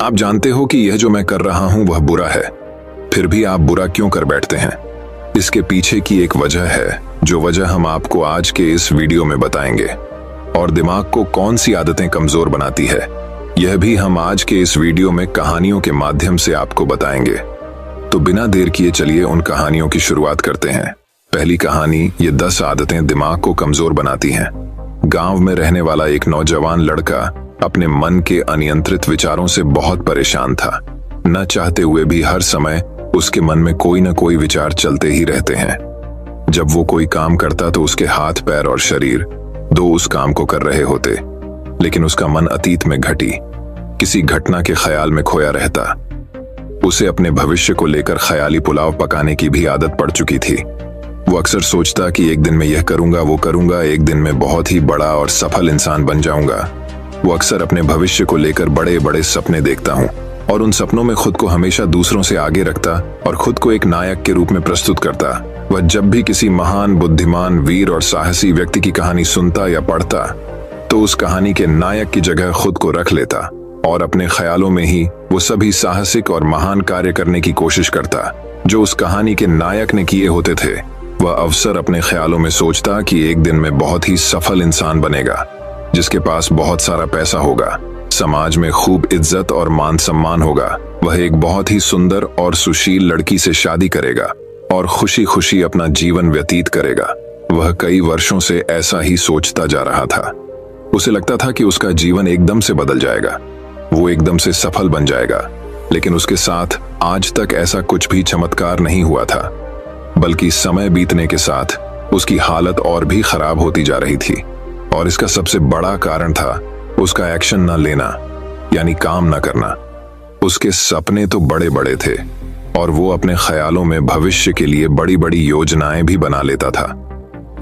आप जानते हो कि यह जो मैं कर रहा हूं वह बुरा है, फिर भी आप बुरा क्यों कर बैठते हैं? इसके पीछे की एक वजह है, जो वजह हम आपको आज के इस वीडियो में बताएंगे। और दिमाग को कौन सी आदतें कमजोर बनाती है, यह भी हम आज के इस वीडियो में कहानियों के माध्यम से आपको बताएंगे। तो बिना देर किए चलिए उन कहानियों की शुरुआत करते हैं। पहली कहानी, ये 10 आदतें दिमाग को कमजोर बनाती हैं। गांव में रहने वाला एक नौजवान लड़का अपने मन के अनियंत्रित विचारों से बहुत परेशान था। न चाहते हुए भी हर समय उसके मन में कोई न कोई विचार चलते ही रहते हैं। जब वो कोई काम करता तो उसके हाथ, पैर और शरीर दो उस काम को कर रहे होते, लेकिन उसका मन अतीत में घटी किसी घटना के ख्याल में खोया रहता। उसे अपने भविष्य को लेकर ख्याली पुलाव पकाने की भी आदत पड़ चुकी थी। वो अक्सर सोचता कि एक दिन मैं यह करूंगा, वो करूंगा, एक दिन मैं बहुत ही बड़ा और सफल इंसान बन जाऊंगा। वो अक्सर अपने भविष्य को लेकर बड़े बड़े सपने देखता हूं और उन सपनों में खुद को हमेशा दूसरों से आगे रखता और खुद को एक नायक के रूप में प्रस्तुत करता। वह जब भी किसी महान, बुद्धिमान, वीर और साहसी व्यक्ति की कहानी सुनता या पढ़ता तो उस कहानी के नायक की जगह खुद को रख लेता और अपने ख्यालों में ही वो सभी साहसिक और महान कार्य करने की कोशिश करता जो उस कहानी के नायक ने किए होते थे। वह अवसर अपने ख्यालों में सोचता कि एक दिन में बहुत ही सफल इंसान बनेगा, जिसके पास बहुत सारा पैसा होगा, समाज में खूब इज्जत और मान सम्मान होगा। वह एक बहुत ही सुंदर और सुशील लड़की से शादी करेगा और खुशी खुशी अपना जीवन व्यतीत करेगा। वह कई वर्षों से ऐसा ही सोचता जा रहा था। उसे लगता था कि उसका जीवन एकदम से बदल जाएगा, वो एकदम से सफल बन जाएगा, लेकिन उसके साथ आज तक ऐसा कुछ भी चमत्कार नहीं हुआ था, बल्कि समय बीतने के साथ उसकी हालत और भी खराब होती जा रही थी। और इसका सबसे बड़ा कारण था उसका एक्शन न लेना, यानी काम न करना। उसके सपने तो बड़े बड़े थे और वो अपने ख्यालों में भविष्य के लिए बड़ी बड़ी योजनाएं भी बना लेता था,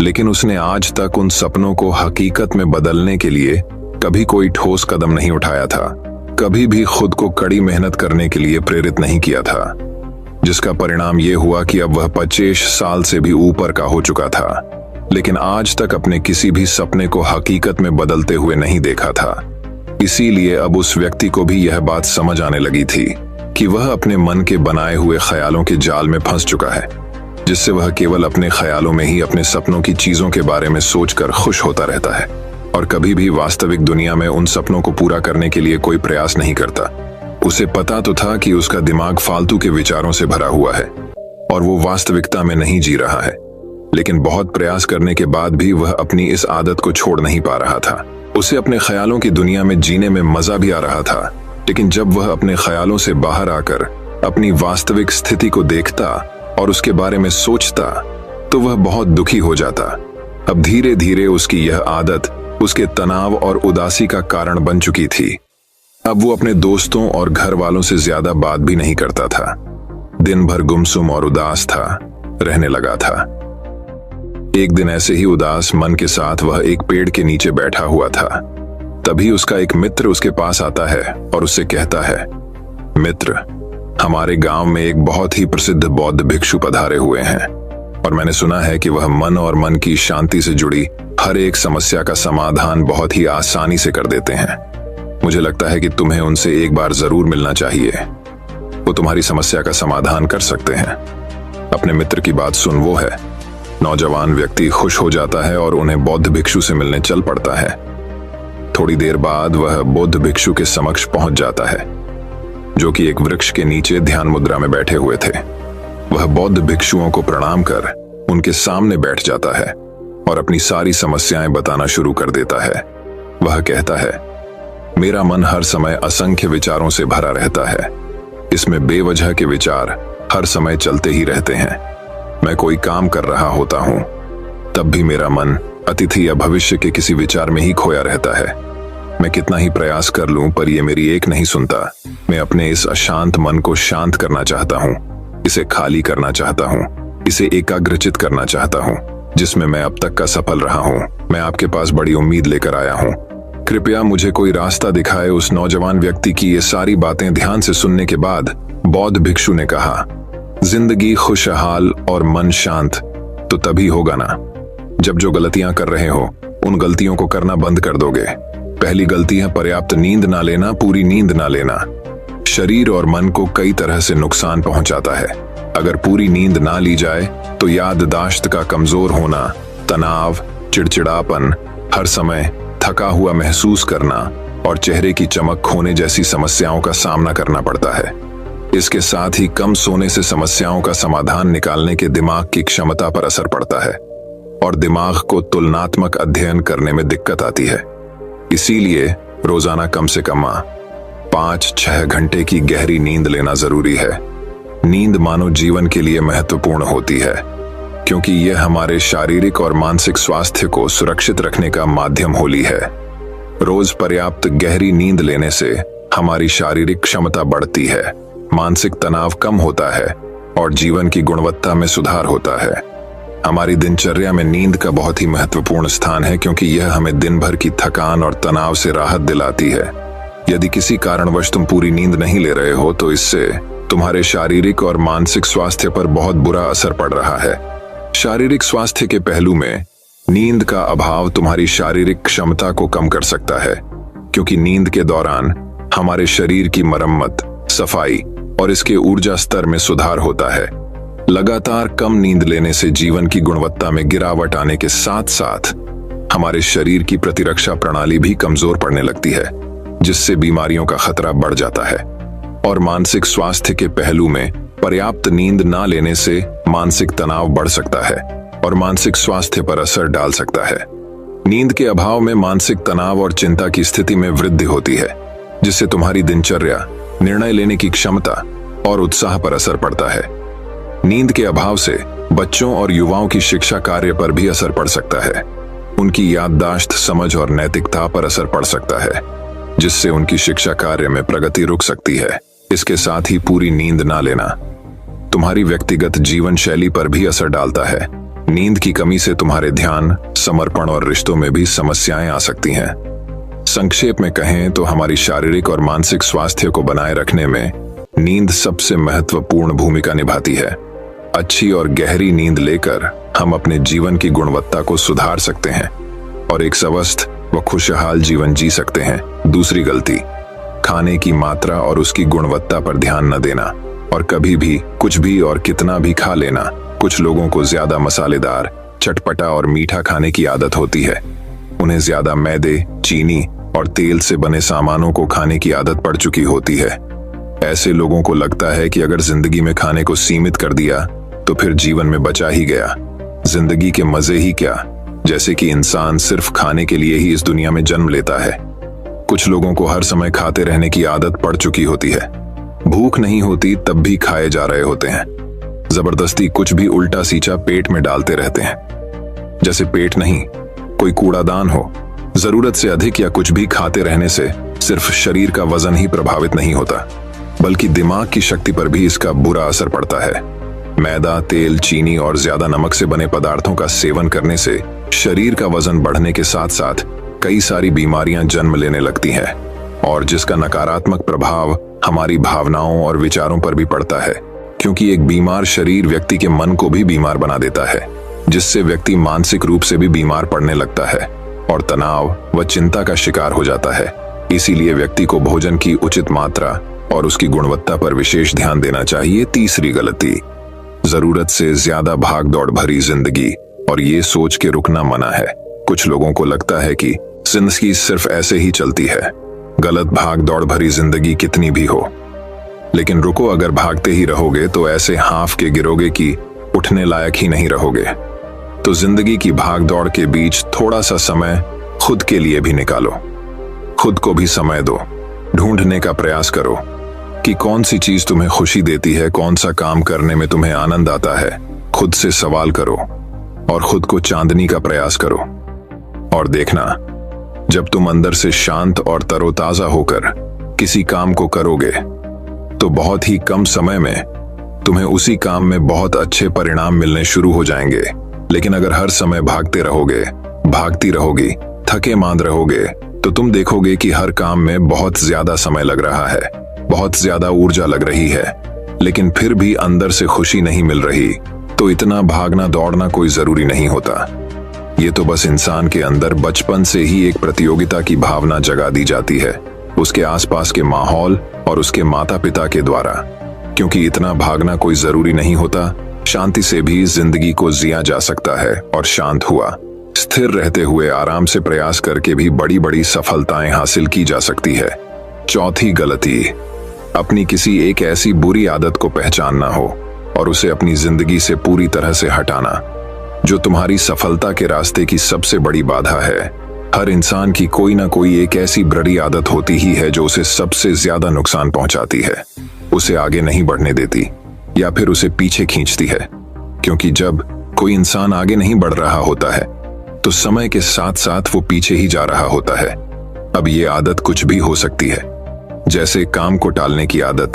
लेकिन उसने आज तक उन सपनों को हकीकत में बदलने के लिए कभी कोई ठोस कदम नहीं उठाया था, कभी भी खुद को कड़ी मेहनत करने के लिए प्रेरित नहीं किया था, जिसका परिणाम ये हुआ कि अब वह 25 साल से भी ऊपर का हो चुका था, लेकिन आज तक अपने किसी भी सपने को हकीकत में बदलते हुए नहीं देखा था। इसीलिए अब उस व्यक्ति को भी यह बात समझ आने लगी थी कि वह अपने मन के बनाए हुए ख्यालों के जाल में फंस चुका है, जिससे वह केवल अपने ख्यालों में ही अपने सपनों की चीजों के बारे में सोचकर खुश होता रहता है और कभी भी वास्तविक दुनिया में उन सपनों को पूरा करने के लिए कोई प्रयास नहीं करता। उसे पता तो था कि उसका दिमाग फालतू के विचारों से भरा हुआ है और वो वास्तविकता में नहीं जी रहा है, लेकिन बहुत प्रयास करने के बाद भी वह अपनी इस आदत को छोड़ नहीं पा रहा था। उसे अपने ख्यालों की दुनिया में जीने में मजा भी आ रहा था, लेकिन जब वह अपने ख्यालों से बाहर आकर अपनी वास्तविक स्थिति को देखता और उसके बारे में सोचता तो वह बहुत दुखी हो जाता। अब धीरे धीरे उसकी यह आदत उसके तनाव और उदासी का कारण बन चुकी थी। अब वो अपने दोस्तों और घर वालों से ज्यादा बात भी नहीं करता था, दिन भर गुमसुम और उदास था, रहने लगा था। एक दिन ऐसे ही उदास मन के साथ वह एक पेड़ के नीचे बैठा हुआ था। तभी उसका एक मित्र उसके पास आता है और उससे कहता है, मित्र, हमारे गांव में एक बहुत ही प्रसिद्ध बौद्ध भिक्षु पधारे हुए हैं और मैंने सुना है कि वह मन और मन की शांति से जुड़ी हर एक समस्या का समाधान बहुत ही आसानी से कर देते हैं। मुझे लगता है कि तुम्हें उनसे एक बार जरूर मिलना चाहिए, वो तुम्हारी समस्या का समाधान कर सकते हैं। अपने मित्र की बात सुन वो है। नौजवान व्यक्ति खुश हो जाता है और उन्हें बौद्ध भिक्षु से मिलने चल पड़ता है। थोड़ी देर बाद वह बौद्ध भिक्षु के समक्ष पहुंच जाता है, जो कि एक वृक्ष के नीचे ध्यान मुद्रा में बैठे हुए थे। वह बौद्ध भिक्षुओं को प्रणाम कर उनके सामने बैठ जाता है और अपनी सारी समस्याएं बताना शुरू कर देता है। वह कहता है, मेरा मन हर समय असंख्य विचारों से भरा रहता है। इसमें बेवजह के विचार हर समय चलते ही रहते हैं। मैं कोई काम कर रहा होता हूं, तब भी मेरा मन अतीत या भविष्य के किसी विचार में ही खोया रहता है। मैं कितना ही प्रयास कर लूं पर यह मेरी एक नहीं सुनता। मैं अपने इस अशांत मन को शांत करना चाहता हूं, इसे खाली करना चाहता हूं, इसे एकाग्रचित करना चाहता हूं, जिसमें मैं अब तक का सफल रहा हूं। मैं आपके पास बड़ी उम्मीद लेकर आया हूं, कृपया मुझे कोई रास्ता दिखाए। उस नौजवान व्यक्ति की ये सारी बातें ध्यान से सुनने के बाद बौद्ध भिक्षु ने कहा, जिंदगी खुशहाल और मन शांत तो तभी होगा ना जब जो गलतियां कर रहे हो उन गलतियों को करना बंद कर दोगे। पहली गलती है पर्याप्त नींद ना लेना, पूरी नींद ना लेना। शरीर और मन को कई तरह से नुकसान पहुंचाता है। अगर पूरी नींद ना ली जाए तो याददाश्त का कमजोर होना, तनाव, चिड़चिड़ापन, हर समय थका हुआ महसूस करना और चेहरे की चमक खोने जैसी समस्याओं का सामना करना पड़ता है। इसके साथ ही कम सोने से समस्याओं का समाधान निकालने के दिमाग की क्षमता पर असर पड़ता है और दिमाग को तुलनात्मक अध्ययन करने में दिक्कत आती है। इसीलिए रोजाना कम से कम 5-6 घंटे की गहरी नींद लेना जरूरी है। नींद मानव जीवन के लिए महत्वपूर्ण होती है क्योंकि यह हमारे शारीरिक और मानसिक स्वास्थ्य को सुरक्षित रखने का माध्यम होती है। रोज पर्याप्त गहरी नींद लेने से हमारी शारीरिक क्षमता बढ़ती है, मानसिक तनाव कम होता है और जीवन की गुणवत्ता में सुधार होता है। हमारी दिनचर्या में नींद का बहुत ही महत्वपूर्ण स्थान है क्योंकि यह हमें दिन भर की थकान और तनाव से राहत दिलाती है। यदि किसी कारणवश तुम पूरी नींद नहीं ले रहे हो तो इससे तुम्हारे शारीरिक और मानसिक स्वास्थ्य पर बहुत बुरा असर पड़ रहा है। शारीरिक स्वास्थ्य के पहलू में नींद का अभाव तुम्हारी शारीरिक क्षमता को कम कर सकता है क्योंकि नींद के दौरान हमारे शरीर की मरम्मत, सफाई और इसके ऊर्जा स्तर में सुधार होता है। लगातार कम नींद लेने से जीवन की गुणवत्ता में गिरावट आने के साथ साथ हमारे शरीर की प्रतिरक्षा प्रणाली भी कमजोर पड़ने लगती है, जिससे बीमारियों का खतरा बढ़ जाता है। और मानसिक स्वास्थ्य के पहलू में पर्याप्त नींद ना लेने से मानसिक तनाव बढ़ सकता है और मानसिक स्वास्थ्य पर असर डाल सकता है। नींद के अभाव में मानसिक तनाव और चिंता की स्थिति में वृद्धि होती है, जिससे तुम्हारी दिनचर्या, निर्णय लेने की क्षमता और उत्साह पर असर पड़ता है। नींद के अभाव से बच्चों और युवाओं की शिक्षा कार्य पर भी असर पड़ सकता है। उनकी याददाश्त, समझ और नैतिकता पर असर पड़ सकता है, जिससे उनकी शिक्षा कार्य में प्रगति रुक सकती है। इसके साथ ही पूरी नींद ना लेना तुम्हारी व्यक्तिगत जीवन शैली पर भी असर डालता है। नींद की कमी से तुम्हारे ध्यान, समर्पण और रिश्तों में भी समस्याएं आ सकती हैं। संक्षेप में कहें तो हमारी शारीरिक और मानसिक स्वास्थ्य को बनाए रखने में नींद सबसे महत्वपूर्ण भूमिका निभाती है। अच्छी और गहरी नींद लेकर हम अपने जीवन की गुणवत्ता को सुधार सकते हैं और एक स्वस्थ व खुशहाल जीवन जी सकते हैं। दूसरी गलती, खाने की मात्रा और उसकी गुणवत्ता पर ध्यान न देना और कभी भी कुछ भी और कितना भी खा लेना। कुछ लोगों को ज्यादा मसालेदार, चटपटा और मीठा खाने की आदत होती है। उन्हें ज्यादा मैदे, चीनी और तेल से बने सामानों को खाने की आदत पड़ चुकी होती है। ऐसे लोगों को लगता है कि अगर जिंदगी में खाने को सीमित कर दिया तो फिर जीवन में बचा ही गया, जिंदगी के मजे ही क्या, जैसे कि इंसान सिर्फ खाने के लिए ही इस दुनिया में जन्म लेता है। कुछ लोगों को हर समय खाते रहने की आदत पड़ चुकी होती है। भूख नहीं होती तब भी खाए जा रहे होते हैं। जबरदस्ती कुछ भी उल्टा सीधा पेट में डालते रहते हैं, जैसे पेट नहीं कोई कूड़ादान हो। जरूरत से अधिक या कुछ भी खाते रहने से सिर्फ शरीर का वजन ही प्रभावित नहीं होता, बल्कि दिमाग की शक्ति पर भी इसका बुरा असर पड़ता है। मैदा, तेल, चीनी और ज्यादा नमक से बने पदार्थों का सेवन करने से शरीर का वजन बढ़ने के साथ साथ कई सारी बीमारियां जन्म लेने लगती हैं और जिसका नकारात्मक प्रभाव हमारी भावनाओं और विचारों पर भी पड़ता है, क्योंकि एक बीमार शरीर व्यक्ति के मन को भी बीमार बना देता है, जिससे व्यक्ति मानसिक रूप से भी बीमार पड़ने लगता है और तनाव व चिंता का शिकार हो जाता है। इसीलिए व्यक्ति को भोजन की उचित मात्रा और उसकी गुणवत्ता पर विशेष ध्यान देना चाहिए। तीसरी गलती, जरूरत से ज्यादा भाग दौड़ भरी जिंदगी और ये सोच के रुकना मना है। कुछ लोगों को लगता है कि जिंदगी सिर्फ ऐसे ही चलती है। गलत, भाग दौड़ भरी जिंदगी कितनी भी हो, लेकिन रुको, अगर भागते ही रहोगे तो ऐसे हाफ के गिरोगे कि उठने लायक ही नहीं रहोगे। तो जिंदगी की भाग दौड़ के बीच थोड़ा सा समय खुद के लिए भी निकालो, खुद को भी समय दो। ढूंढने का प्रयास करो कि कौन सी चीज तुम्हें खुशी देती है, कौन सा काम करने में तुम्हें आनंद आता है। खुद से सवाल करो और खुद को चांदनी का प्रयास करो और देखना, जब तुम अंदर से शांत और तरोताजा होकर किसी काम को करोगे तो बहुत ही कम समय में तुम्हें उसी काम में बहुत अच्छे परिणाम मिलने शुरू हो जाएंगे। लेकिन अगर हर समय भागते रहोगे, भागती रहोगी, थके मांद रहोगे, तो तुम देखोगे कि हर काम में बहुत ज्यादा समय लग रहा है, बहुत ज्यादा ऊर्जा लग रही है, लेकिन फिर भी अंदर से खुशी नहीं मिल रही। तो इतना भागना दौड़ना कोई जरूरी नहीं होता। ये तो बस इंसान के अंदर बचपन से ही एक प्रतियोगिता की भावना जगा दी जाती है। उसके आसपास के माहौल और उसके माता पिता के द्वारा। क्योंकि इतना भागना कोई जरूरी नहीं होता, शांति से भी जिंदगी को जिया जा सकता है। और शांत हुआ, स्थिर रहते हुए आराम से प्रयास करके भी बड़ी बड़ी सफलताएं हासिल की जा सकती है। चौथी गलती, अपनी किसी एक ऐसी बुरी आदत को पहचानना हो और उसे अपनी जिंदगी से पूरी तरह से हटाना, जो तुम्हारी सफलता के रास्ते की सबसे बड़ी बाधा है। हर इंसान की कोई ना कोई एक ऐसी बुरी आदत होती ही है जो उसे सबसे ज्यादा नुकसान पहुंचाती है, उसे आगे नहीं बढ़ने देती या फिर उसे पीछे खींचती है। क्योंकि जब कोई इंसान आगे नहीं बढ़ रहा होता है तो समय के साथ साथ वो पीछे ही जा रहा होता है। अब ये आदत कुछ भी हो सकती है, जैसे काम को टालने की आदत,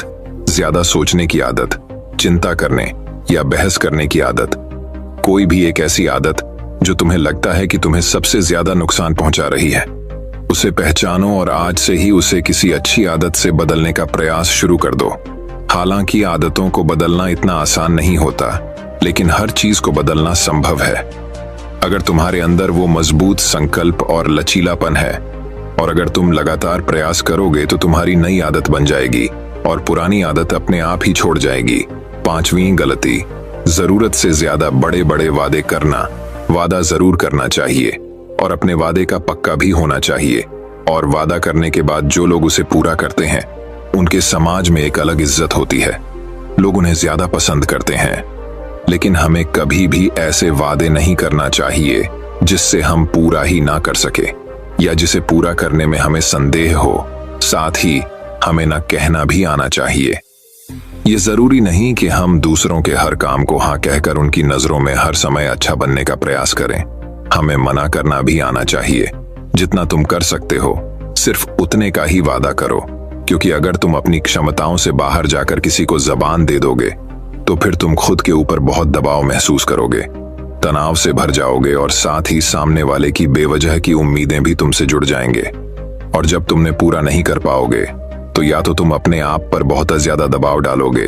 ज्यादा सोचने की आदत, चिंता करने या बहस करने की आदत। कोई भी एक ऐसी आदत जो तुम्हें लगता है कि तुम्हें सबसे ज्यादा नुकसान पहुंचा रही है, उसे पहचानो और आज से ही उसे किसी अच्छी आदत से बदलने का प्रयास शुरू कर दो। हालांकि आदतों को बदलना इतना आसान नहीं होता, लेकिन हर चीज को बदलना संभव है। अगर तुम्हारे अंदर वो मजबूत संकल्प और लचीलापन है और अगर तुम लगातार प्रयास करोगे तो तुम्हारी नई आदत बन जाएगी और पुरानी आदत अपने आप ही छोड़ जाएगी। पांचवी गलती, जरूरत से ज्यादा बड़े बड़े वादे करना। वादा जरूर करना चाहिए और अपने वादे का पक्का भी होना चाहिए। और वादा करने के बाद जो लोग उसे पूरा करते हैं उनके समाज में एक अलग इज्जत होती है, लोग उन्हें ज्यादा पसंद करते हैं। लेकिन हमें कभी भी ऐसे वादे नहीं करना चाहिए जिससे हम पूरा ही ना कर सके या जिसे पूरा करने में हमें संदेह हो। साथ ही हमें ना कहना भी आना चाहिए। ये जरूरी नहीं कि हम दूसरों के हर काम को हाँ कहकर उनकी नजरों में हर समय अच्छा बनने का प्रयास करें। हमें मना करना भी आना चाहिए। जितना तुम कर सकते हो सिर्फ उतने का ही वादा करो, क्योंकि अगर तुम अपनी क्षमताओं से बाहर जाकर किसी को जबान दे दोगे तो फिर तुम खुद के ऊपर बहुत दबाव महसूस करोगे, तनाव से भर जाओगे और साथ ही सामने वाले की बेवजह की उम्मीदें भी तुमसे जुड़ जाएंगे। और जब तुमने पूरा नहीं कर पाओगे तो या तो तुम अपने आप पर बहुत ज्यादा दबाव डालोगे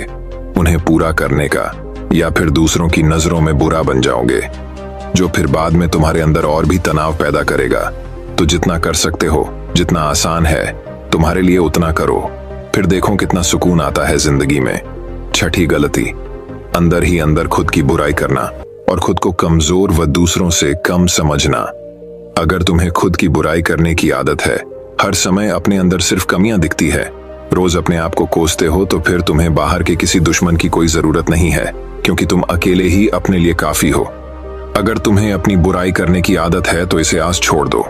उन्हें पूरा करने का, या फिर दूसरों की नजरों में बुरा बन जाओगे, जो फिर बाद में तुम्हारे अंदर और भी तनाव पैदा करेगा। तो जितना कर सकते हो, जितना आसान है तुम्हारे लिए उतना करो, फिर देखो कितना सुकून आता है जिंदगी में। छठी गलती, अंदर ही अंदर खुद की बुराई करना और खुद को कमजोर व दूसरों से कम समझना। अगर तुम्हें खुद की बुराई करने की आदत है, हर समय अपने अंदर सिर्फ कमियां दिखती है, रोज अपने आप को कोसते हो, तो फिर तुम्हें बाहर के किसी दुश्मन की कोई जरूरत नहीं है, क्योंकि तुम अकेले ही अपने लिए काफी हो। अगर तुम्हें अपनी बुराई करने की आदत है तो इसे आज छोड़ दो,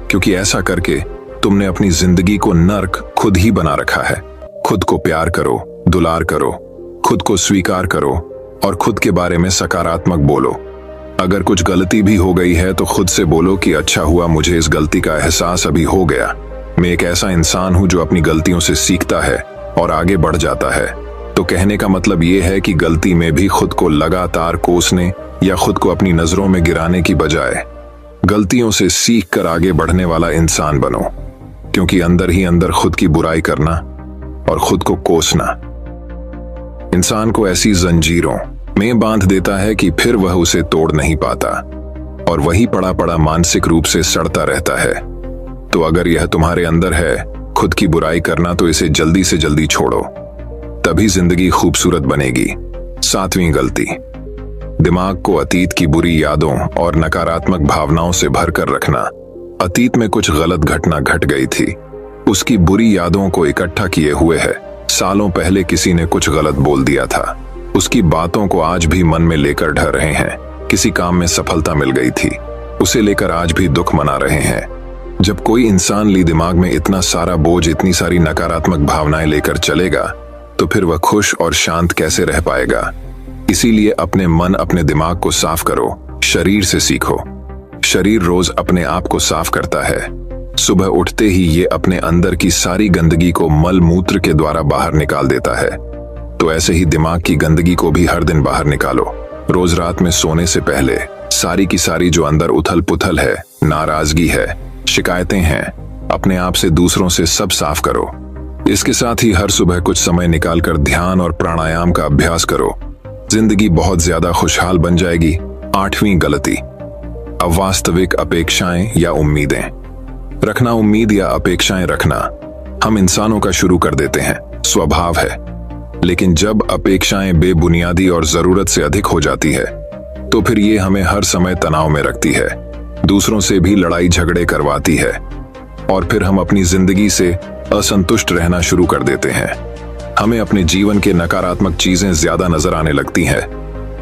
क्योंकि ऐसा करके तुमने अपनी जिंदगी को नर्क खुद ही बना रखा है। खुद को प्यार करो, दुलार करो, खुद को स्वीकार करो और खुद के बारे में सकारात्मक बोलो। अगर कुछ गलती भी हो गई है तो खुद से बोलो कि अच्छा हुआ मुझे इस गलती का एहसास अभी हो गया। मैं एक ऐसा इंसान हूं जो अपनी गलतियों से सीखता है और आगे बढ़ जाता है। तो कहने का मतलब ये है कि गलती में भी खुद को लगातार कोसने या खुद को अपनी नजरों में गिराने की बजाय गलतियों से सीख कर आगे बढ़ने वाला इंसान बनो, क्योंकि अंदर ही अंदर खुद की बुराई करना और खुद को कोसना इंसान को ऐसी जंजीरों में बांध देता है कि फिर वह उसे तोड़ नहीं पाता और वही पड़ा पड़ा मानसिक रूप से सड़ता रहता है। तो अगर यह तुम्हारे अंदर है खुद की बुराई करना, तो इसे जल्दी से जल्दी छोड़ो, तभी जिंदगी खूबसूरत बनेगी। सातवीं गलती, दिमाग को अतीत की बुरी यादों और नकारात्मक भावनाओं से भरकर रखना। अतीत में कुछ गलत घटना घट गई थी, उसकी बुरी यादों को इकट्ठा किए हुए है। सालों पहले किसी ने कुछ गलत बोल दिया था, उसकी बातों को आज भी मन में लेकर ढह रहे हैं। किसी काम में सफलता मिल गई थी, उसे लेकर आज भी दुख मना रहे हैं। जब कोई इंसान दिमाग में इतना सारा बोझ, इतनी सारी नकारात्मक भावनाएं लेकर चलेगा, तो फिर वह खुश और शांत कैसे रह पाएगा। इसीलिए अपने मन, अपने दिमाग को साफ करो, शरीर से सीखो। शरीर रोज अपने आप को साफ करता है। सुबह उठते ही ये अपने अंदर की सारी गंदगी को मल मूत्र के द्वारा बाहर निकाल देता है। तो ऐसे ही दिमाग की गंदगी को भी हर दिन बाहर निकालो। रोज रात में सोने से पहले सारी की सारी जो अंदर उथल पुथल है, नाराजगी है, शिकायतें हैं, अपने आप से, दूसरों से, सब साफ करो। इसके साथ ही हर सुबह कुछ समय निकालकर ध्यान और प्राणायाम का अभ्यास करो। जिंदगी बहुत ज्यादा खुशहाल बन जाएगी। आठवीं गलती, अवास्तविक अपेक्षाएं या उम्मीदें रखना। उम्मीद या अपेक्षाएं रखना हम इंसानों का शुरू कर देते हैं, स्वभाव है। लेकिन जब अपेक्षाएं बेबुनियादी और जरूरत से अधिक हो जाती है तो फिर ये हमें हर समय तनाव में रखती है, दूसरों से भी लड़ाई झगड़े करवाती है और फिर हम अपनी जिंदगी से असंतुष्ट रहना शुरू कर देते हैं। हमें अपने जीवन के नकारात्मक चीजें ज्यादा नजर आने लगती हैं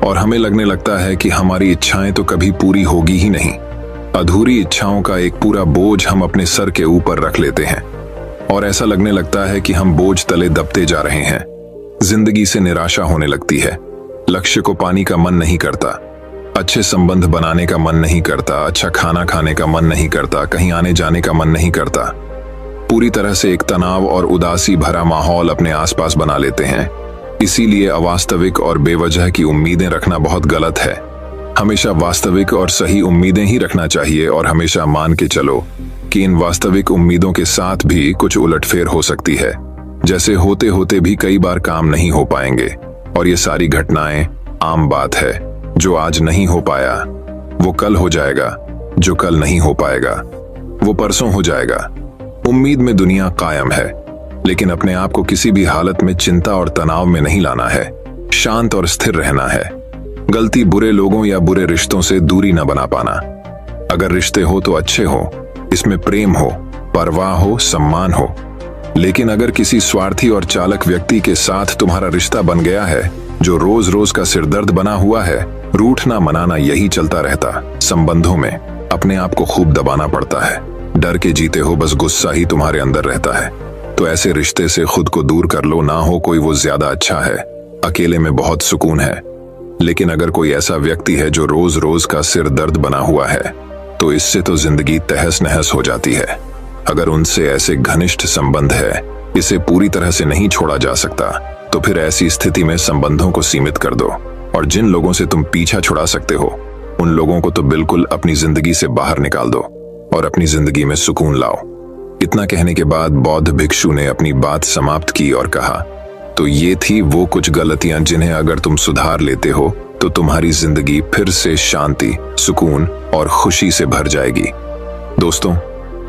और हमें लगने लगता है कि हमारी इच्छाएं तो कभी पूरी होगी ही नहीं। अधूरी इच्छाओं का एक पूरा बोझ हम अपने सर के ऊपर रख लेते हैं और ऐसा लगने लगता है कि हम बोझ तले दबते जा रहे हैं। जिंदगी से निराशा होने लगती है, लक्ष्य को पाने का मन नहीं करता, अच्छे संबंध बनाने का मन नहीं करता, अच्छा खाना खाने का मन नहीं करता, कहीं आने जाने का मन नहीं करता। पूरी तरह से एक तनाव और उदासी भरा माहौल अपने आसपास बना लेते हैं। इसीलिए अवास्तविक और बेवजह की उम्मीदें रखना बहुत गलत है। हमेशा वास्तविक और सही उम्मीदें ही रखना चाहिए और हमेशा मान के चलो कि इन वास्तविक उम्मीदों के साथ भी कुछ उलटफेर हो सकती है। जैसे होते होते भी कई बार काम नहीं हो पाएंगे और ये सारी घटनाएं आम बात है। जो आज नहीं हो पाया वो कल हो जाएगा, जो कल नहीं हो पाएगा वो परसों हो जाएगा। उम्मीद में दुनिया कायम है, लेकिन अपने आप को किसी भी हालत में चिंता और तनाव में नहीं लाना है। शांत और स्थिर रहना है। गलती बुरे लोगों या बुरे रिश्तों से दूरी न बना पाना। अगर रिश्ते हो तो अच्छे हो, इसमें प्रेम हो, परवाह हो, सम्मान हो। लेकिन अगर किसी स्वार्थी और चालक व्यक्ति के साथ तुम्हारा रिश्ता बन गया है जो रोज रोज का सिरदर्द बना हुआ है, रूठना मनाना यही चलता रहता। संबंधों में अपने आप को खूब दबाना पड़ता है, डर के जीते हो, बस गुस्सा ही तुम्हारे अंदर रहता है। तो ऐसे रिश्ते से खुद को दूर कर लो, ना हो कोई वो ज्यादा अच्छा है। अकेले में बहुत सुकून है। लेकिन अगर कोई ऐसा व्यक्ति है जो रोज रोज का सिर दर्द बना हुआ है तो इससे तो जिंदगी तहस नहस हो जाती है। अगर उनसे ऐसे घनिष्ठ संबंध है, इसे पूरी तरह से नहीं छोड़ा जा सकता, तो फिर ऐसी स्थिति में संबंधों को सीमित कर दो और जिन लोगों से तुम पीछा छुड़ा सकते हो उन लोगों को तो बिल्कुल अपनी जिंदगी से बाहर निकाल दो और अपनी जिंदगी में सुकून लाओ। इतना कहने के बाद बौद्ध भिक्षु ने अपनी बात समाप्त की और कहा, तो ये थी वो कुछ गलतियां जिन्हें अगर तुम सुधार लेते हो तो तुम्हारी जिंदगी फिर से शांति, सुकून और खुशी से भर जाएगी। दोस्तों,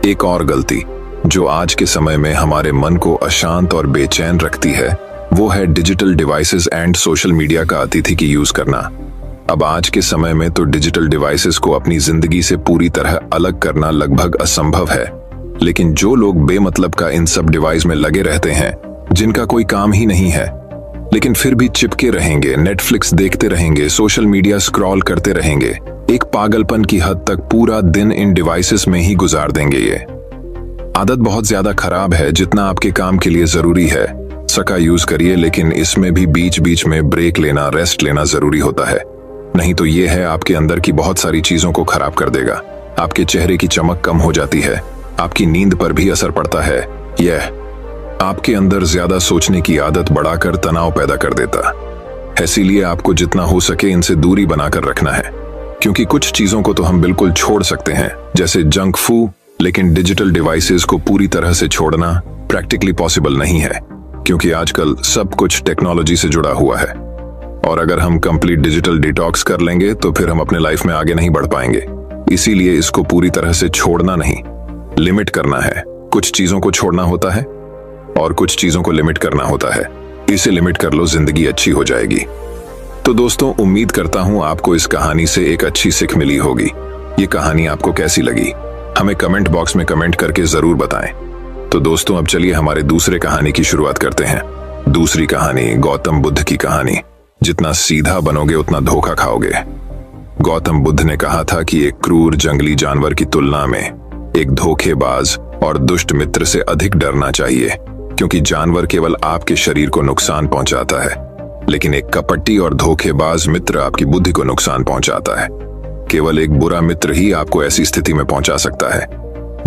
एक और गलती जो आज के समय में हमारे मन को अशांत और बेचैन रखती है वो है digital devices and social media का अतिथि यूज करना। अब आज के समय में तो डिजिटल डिवाइसेस को अपनी जिंदगी से पूरी तरह अलग करना लगभग असंभव है। लेकिन जो लोग बेमतलब का इन सब डिवाइस में लगे रहते हैं, जिनका कोई काम ही नहीं है, लेकिन फिर भी चिपके रहेंगे, नेटफ्लिक्स देखते रहेंगे, सोशल मीडिया स्क्रॉल करते रहेंगे, एक पागलपन की हद तक पूरा दिन इन डिवाइसेस में ही गुजार देंगे। ये आदत बहुत ज्यादा खराब है। जितना आपके काम के लिए जरूरी है सका यूज करिए, लेकिन इसमें भी बीच बीच में ब्रेक लेना, रेस्ट लेना जरूरी होता है। नहीं तो ये है आपके अंदर की बहुत सारी चीजों को खराब कर देगा। आपके चेहरे की चमक कम हो जाती है, आपकी नींद पर भी असर पड़ता है। यह आपके अंदर ज्यादा सोचने की आदत बढ़ाकर तनाव पैदा कर देता है। इसीलिए आपको जितना हो सके इनसे दूरी बनाकर रखना है, क्योंकि कुछ चीजों को तो हम बिल्कुल छोड़ सकते हैं, जैसे जंक फूड, लेकिन डिजिटल डिवाइसेस को पूरी तरह से छोड़ना प्रैक्टिकली पॉसिबल नहीं है, क्योंकि आजकल सब कुछ टेक्नोलॉजी से जुड़ा हुआ है। और अगर हम कंप्लीट डिजिटल डिटॉक्स कर लेंगे तो फिर हम अपने लाइफ में आगे नहीं बढ़ पाएंगे। इसीलिए इसको पूरी तरह से छोड़ना नहीं, लिमिट करना है। कुछ चीजों को छोड़ना होता है और कुछ चीजों को लिमिट करना होता है। इसे लिमिट कर लो, जिंदगी अच्छी हो जाएगी। तो दोस्तों, उम्मीद करता हूं आपको इस कहानी से एक अच्छी सीख मिली होगी। ये कहानी आपको कैसी लगी हमें कमेंट बॉक्स में कमेंट करके जरूर बताएं। तो दोस्तों, अब चलिए हमारे दूसरे कहानी की शुरुआत करते हैं। दूसरी कहानी गौतम बुद्ध की कहानी। जितना सीधा बनोगे उतना धोखा खाओगे। गौतम बुद्ध ने कहा था कि एक क्रूर जंगली जानवर की तुलना में एक धोखेबाज और दुष्ट मित्र से अधिक डरना चाहिए, क्योंकि जानवर केवल आपके शरीर को नुकसान पहुंचाता है, लेकिन एक कपटी और धोखेबाज मित्र आपकी बुद्धि को नुकसान पहुंचाता है। केवल एक बुरा मित्र ही आपको ऐसी स्थिति में पहुंचा सकता है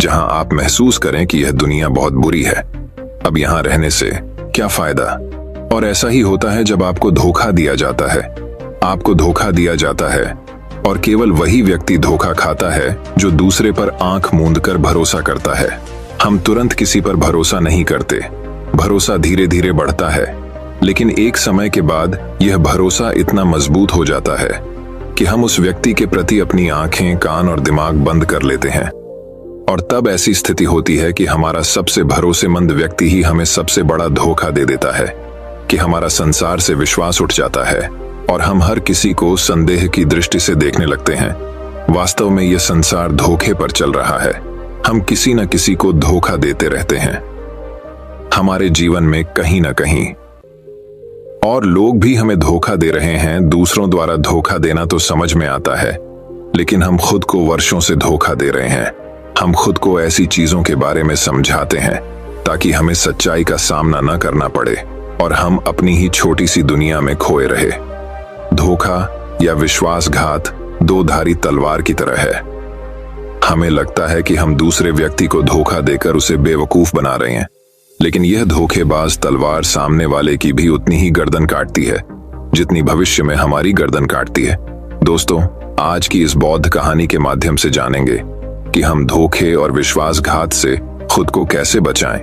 जहां आप महसूस करें कि यह दुनिया बहुत बुरी है, अब यहां रहने से क्या फायदा। और ऐसा ही होता है जब आपको धोखा दिया जाता है। आपको धोखा दिया जाता है और केवल वही व्यक्ति धोखा खाता है जो दूसरे पर आंख मूंद कर भरोसा करता है। हम तुरंत किसी पर भरोसा नहीं करते, भरोसा धीरे धीरे बढ़ता है, लेकिन एक समय के बाद यह भरोसा इतना मजबूत हो जाता है कि हम उस व्यक्ति के प्रति अपनी आंखें, कान और दिमाग बंद कर लेते हैं और तब ऐसी स्थिति होती है कि हमारा सबसे भरोसेमंद व्यक्ति ही हमें सबसे बड़ा धोखा दे देता है, कि हमारा संसार से विश्वास उठ जाता है और हम हर किसी को संदेह की दृष्टि से देखने लगते हैं। वास्तव में यह संसार धोखे पर चल रहा है। हम किसी न किसी को धोखा देते रहते हैं हमारे जीवन में कहीं ना कहीं, और लोग भी हमें धोखा दे रहे हैं। दूसरों द्वारा धोखा देना तो समझ में आता है, लेकिन हम खुद को वर्षों से धोखा दे रहे हैं। हम खुद को ऐसी चीजों के बारे में समझाते हैं ताकि हमें सच्चाई का सामना न करना पड़े और हम अपनी ही छोटी सी दुनिया में खोए रहे। धोखा या विश्वासघात दो धारी तलवार की तरह है। हमें लगता है कि हम दूसरे व्यक्ति को धोखा देकर उसे बेवकूफ बना रहे हैं, लेकिन यह धोखेबाज तलवार सामने वाले की भी उतनी ही गर्दन काटती है जितनी भविष्य में हमारी गर्दन काटती है। दोस्तों, आज की इस बौद्ध कहानी के माध्यम से जानेंगे कि हम धोखे और विश्वासघात से खुद को कैसे बचाएं,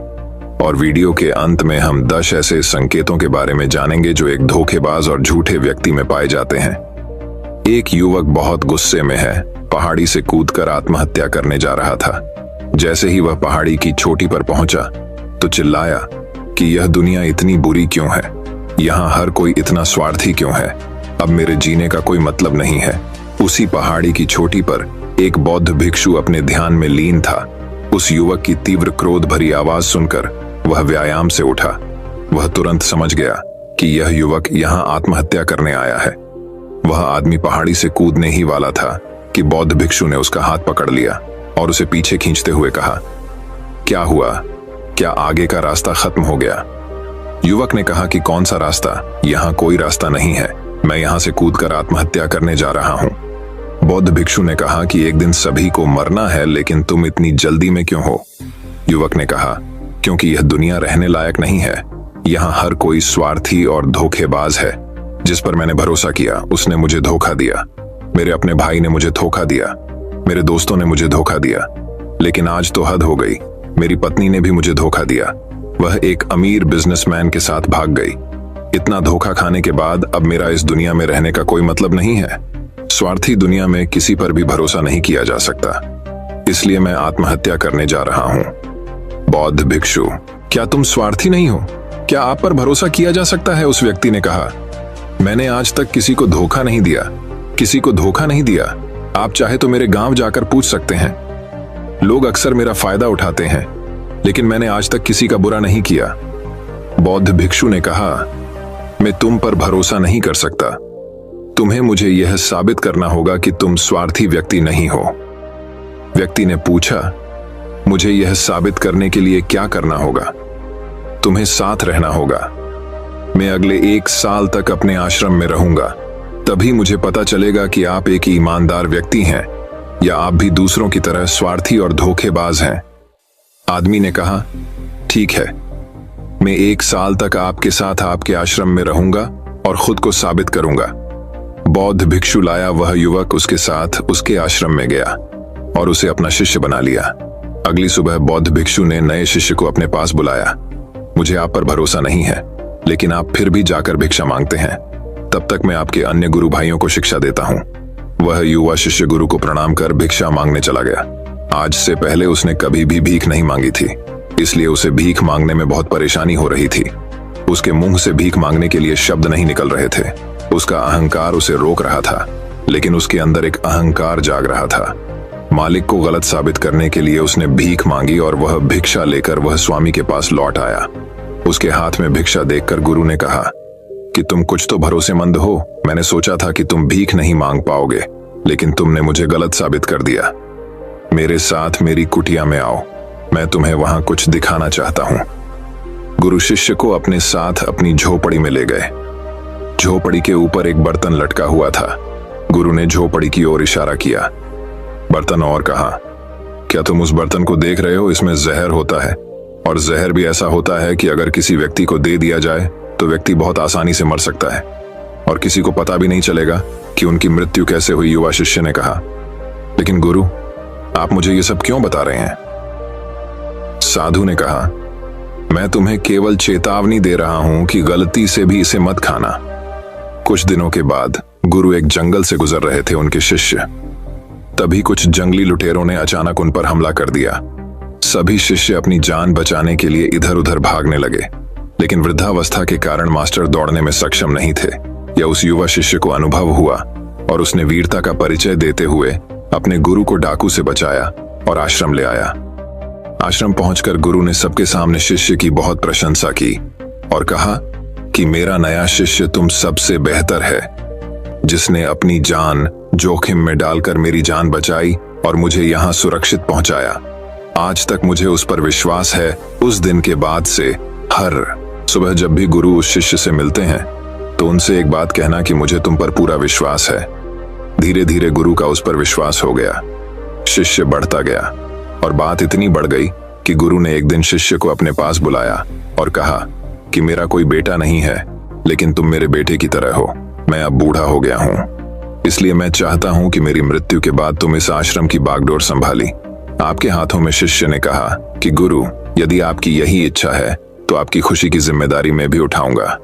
और वीडियो के अंत में हम 10 ऐसे संकेतों के बारे में जानेंगे जो एक धोखेबाज और झूठे व्यक्ति में पाए जाते हैं। एक युवक बहुत गुस्से में है, पहाड़ी से कूदकर आत्महत्या करने जा रहा था। जैसे ही वह पहाड़ी की चोटी पर पहुंचा तो चिल्लाया कि यह दुनिया इतनी बुरी क्यों है, यहाँ हर कोई इतना स्वार्थी क्यों है, अब मेरे जीने का कोई मतलब नहीं है। उसी पहाड़ी की चोटी पर एक बौद्ध भिक्षु अपने ध्यान में लीन था। उस युवक की तीव्र क्रोध भरी आवाज सुनकर वह व्यायाम से उठा। वह तुरंत समझ गया कि यह युवक यहाँ आत्महत्या करने आया है। वह आदमी पहाड़ी से कूदने ही वाला था कि बौद्ध भिक्षु ने उसका हाथ पकड़ लिया और उसे पीछे खींचते हुए कहा, क्या हुआ, क्या आगे का रास्ता खत्म हो गया? युवक ने कहा कि कौन सा रास्ता, यहाँ कोई रास्ता नहीं है, मैं यहाँ से कूदकर आत्महत्या करने जा रहा हूँ। बौद्ध भिक्षु ने कहा कि एक दिन सभी को मरना है, लेकिन तुम इतनी जल्दी में क्यों हो? युवक ने कहा, क्योंकि यह दुनिया रहने लायक नहीं है। यहाँ हर कोई स्वार्थी और धोखेबाज है। जिस पर मैंने भरोसा किया उसने मुझे धोखा दिया। मेरे अपने भाई ने मुझे धोखा दिया, मेरे दोस्तों ने मुझे धोखा दिया, लेकिन आज तो हद हो गई। मेरी पत्नी ने भी मुझे धोखा दिया। वह एक अमीर बिजनेसमैन के साथ भाग गई। इतना धोखा खाने के बाद अब मेरा इस दुनिया में रहने का कोई मतलब नहीं है। स्वार्थी दुनिया में किसी पर भी भरोसा नहीं किया जा सकता, इसलिए मैं आत्महत्या करने जा रहा हूँ। बौद्ध भिक्षु, क्या तुम स्वार्थी नहीं हो? क्या आप पर भरोसा किया जा सकता है? उस व्यक्ति ने कहा, मैंने आज तक किसी को धोखा नहीं दिया, किसी को धोखा नहीं दिया। आप चाहे तो मेरे गांव जाकर पूछ सकते हैं। लोग अक्सर मेरा फायदा उठाते हैं, लेकिन मैंने आज तक किसी का बुरा नहीं किया। बौद्ध भिक्षु ने कहा, मैं तुम पर भरोसा नहीं कर सकता। तुम्हें मुझे यह साबित करना होगा कि तुम स्वार्थी व्यक्ति नहीं हो। व्यक्ति ने पूछा, मुझे यह साबित करने के लिए क्या करना होगा? तुम्हें साथ रहना होगा। मैं अगले 1 साल तक अपने आश्रम में रहूंगा, तभी मुझे पता चलेगा कि आप एक ईमानदार व्यक्ति हैं या आप भी दूसरों की तरह स्वार्थी और धोखेबाज हैं। आदमी ने कहा, ठीक है, मैं 1 साल तक आपके साथ आपके आश्रम में रहूंगा और खुद को साबित करूंगा। बौद्ध भिक्षु लाया। वह युवक उसके साथ उसके आश्रम में गया और उसे अपना शिष्य बना लिया। अगली सुबह बौद्ध भिक्षु ने नए शिष्य को अपने पास बुलाया। मुझे आप पर भरोसा नहीं है, लेकिन आप फिर भी जाकर भिक्षा मांगते हैं। तब तक मैं आपके अन्य गुरु भाइयों को शिक्षा देता हूँ। वह युवा शिष्य गुरु को प्रणाम कर भिक्षा मांगने चला गया। आज से पहले उसने कभी भी भीख नहीं मांगी थी, इसलिए उसे भीख मांगने में बहुत परेशानी हो रही थी। उसके मुंह से भीख मांगने के लिए शब्द नहीं निकल रहे थे। उसका अहंकार उसे रोक रहा था, लेकिन उसके अंदर एक अहंकार जाग रहा था। मालिक को गलत साबित करने के लिए उसने भीख मांगी और वह भिक्षा लेकर वह स्वामी के पास लौट आया। उसके हाथ में भिक्षा देखकर गुरु ने कहा कि तुम कुछ तो भरोसेमंद हो। मैंने सोचा था कि तुम भीख नहीं मांग पाओगे, लेकिन तुमने मुझे गलत साबित कर दिया। मेरे साथ मेरी कुटिया में आओ, मैं तुम्हें वहां कुछ दिखाना चाहता हूं। गुरु शिष्य को अपने साथ अपनी झोपड़ी में ले गए। झोपड़ी के ऊपर एक बर्तन लटका हुआ था। गुरु ने झोपड़ी की ओर इशारा किया, बर्तन, और कहा, क्या तुम उस बर्तन को देख रहे हो? इसमें जहर होता है, और जहर भी ऐसा होता है कि अगर किसी व्यक्ति को दे दिया जाए तो व्यक्ति बहुत आसानी से मर सकता है और किसी को पता भी नहीं चलेगा कि उनकी मृत्यु कैसे हुई। युवा शिष्य ने कहा, लेकिन गुरु, आप मुझे ये सब क्यों बता रहे हैं? साधु ने कहा, मैं तुम्हें केवल चेतावनी दे रहा हूं कि गलती से भी इसे मत खाना। कुछ दिनों के बाद गुरु एक जंगल से गुजर रहे थे। उनके शिष्य तभी कुछ जंगली लुटेरों ने अचानक उन पर हमला कर दिया। सभी शिष्य अपनी जान बचाने के लिए इधर उधर भागने लगे, लेकिन वृद्धावस्था के कारण मास्टर दौड़ने में सक्षम नहीं थे। यह उस युवा शिष्य को अनुभव हुआ और उसने वीरता का परिचय देते हुए अपने गुरु को डाकू से बचाया और आश्रम ले आया। आश्रम पहुंचकर गुरु ने सबके सामने शिष्य की बहुत प्रशंसा की और कहा कि मेरा नया शिष्य तुम सबसे बेहतर है, जिसने अपनी जान जोखिम में डालकर मेरी जान बचाई और मुझे यहाँ सुरक्षित पहुंचाया। आज तक मुझे उस पर विश्वास है। उस दिन के बाद से हर सुबह जब भी गुरु उस शिष्य से मिलते हैं तो उनसे एक बात कहना कि मुझे तुम पर पूरा विश्वास है। धीरे धीरे गुरु का उस पर विश्वास हो गया। शिष्य बढ़ता गया और बात इतनी बढ़ गई कि गुरु ने एक दिन शिष्य को अपने पास बुलाया और कहा कि मेरा कोई बेटा नहीं है, लेकिन तुम मेरे बेटे की तरह हो। मैं अब बूढ़ा हो गया हूँ, इसलिए मैं चाहता हूँ कि मेरी मृत्यु के बाद तुम इस आश्रम की बागडोर संभाली आपके हाथों में। शिष्य ने कहा कि गुरु, यदि आपकी यही इच्छा है तो आपकी खुशी की जिम्मेदारी मैं भी उठाऊंगा।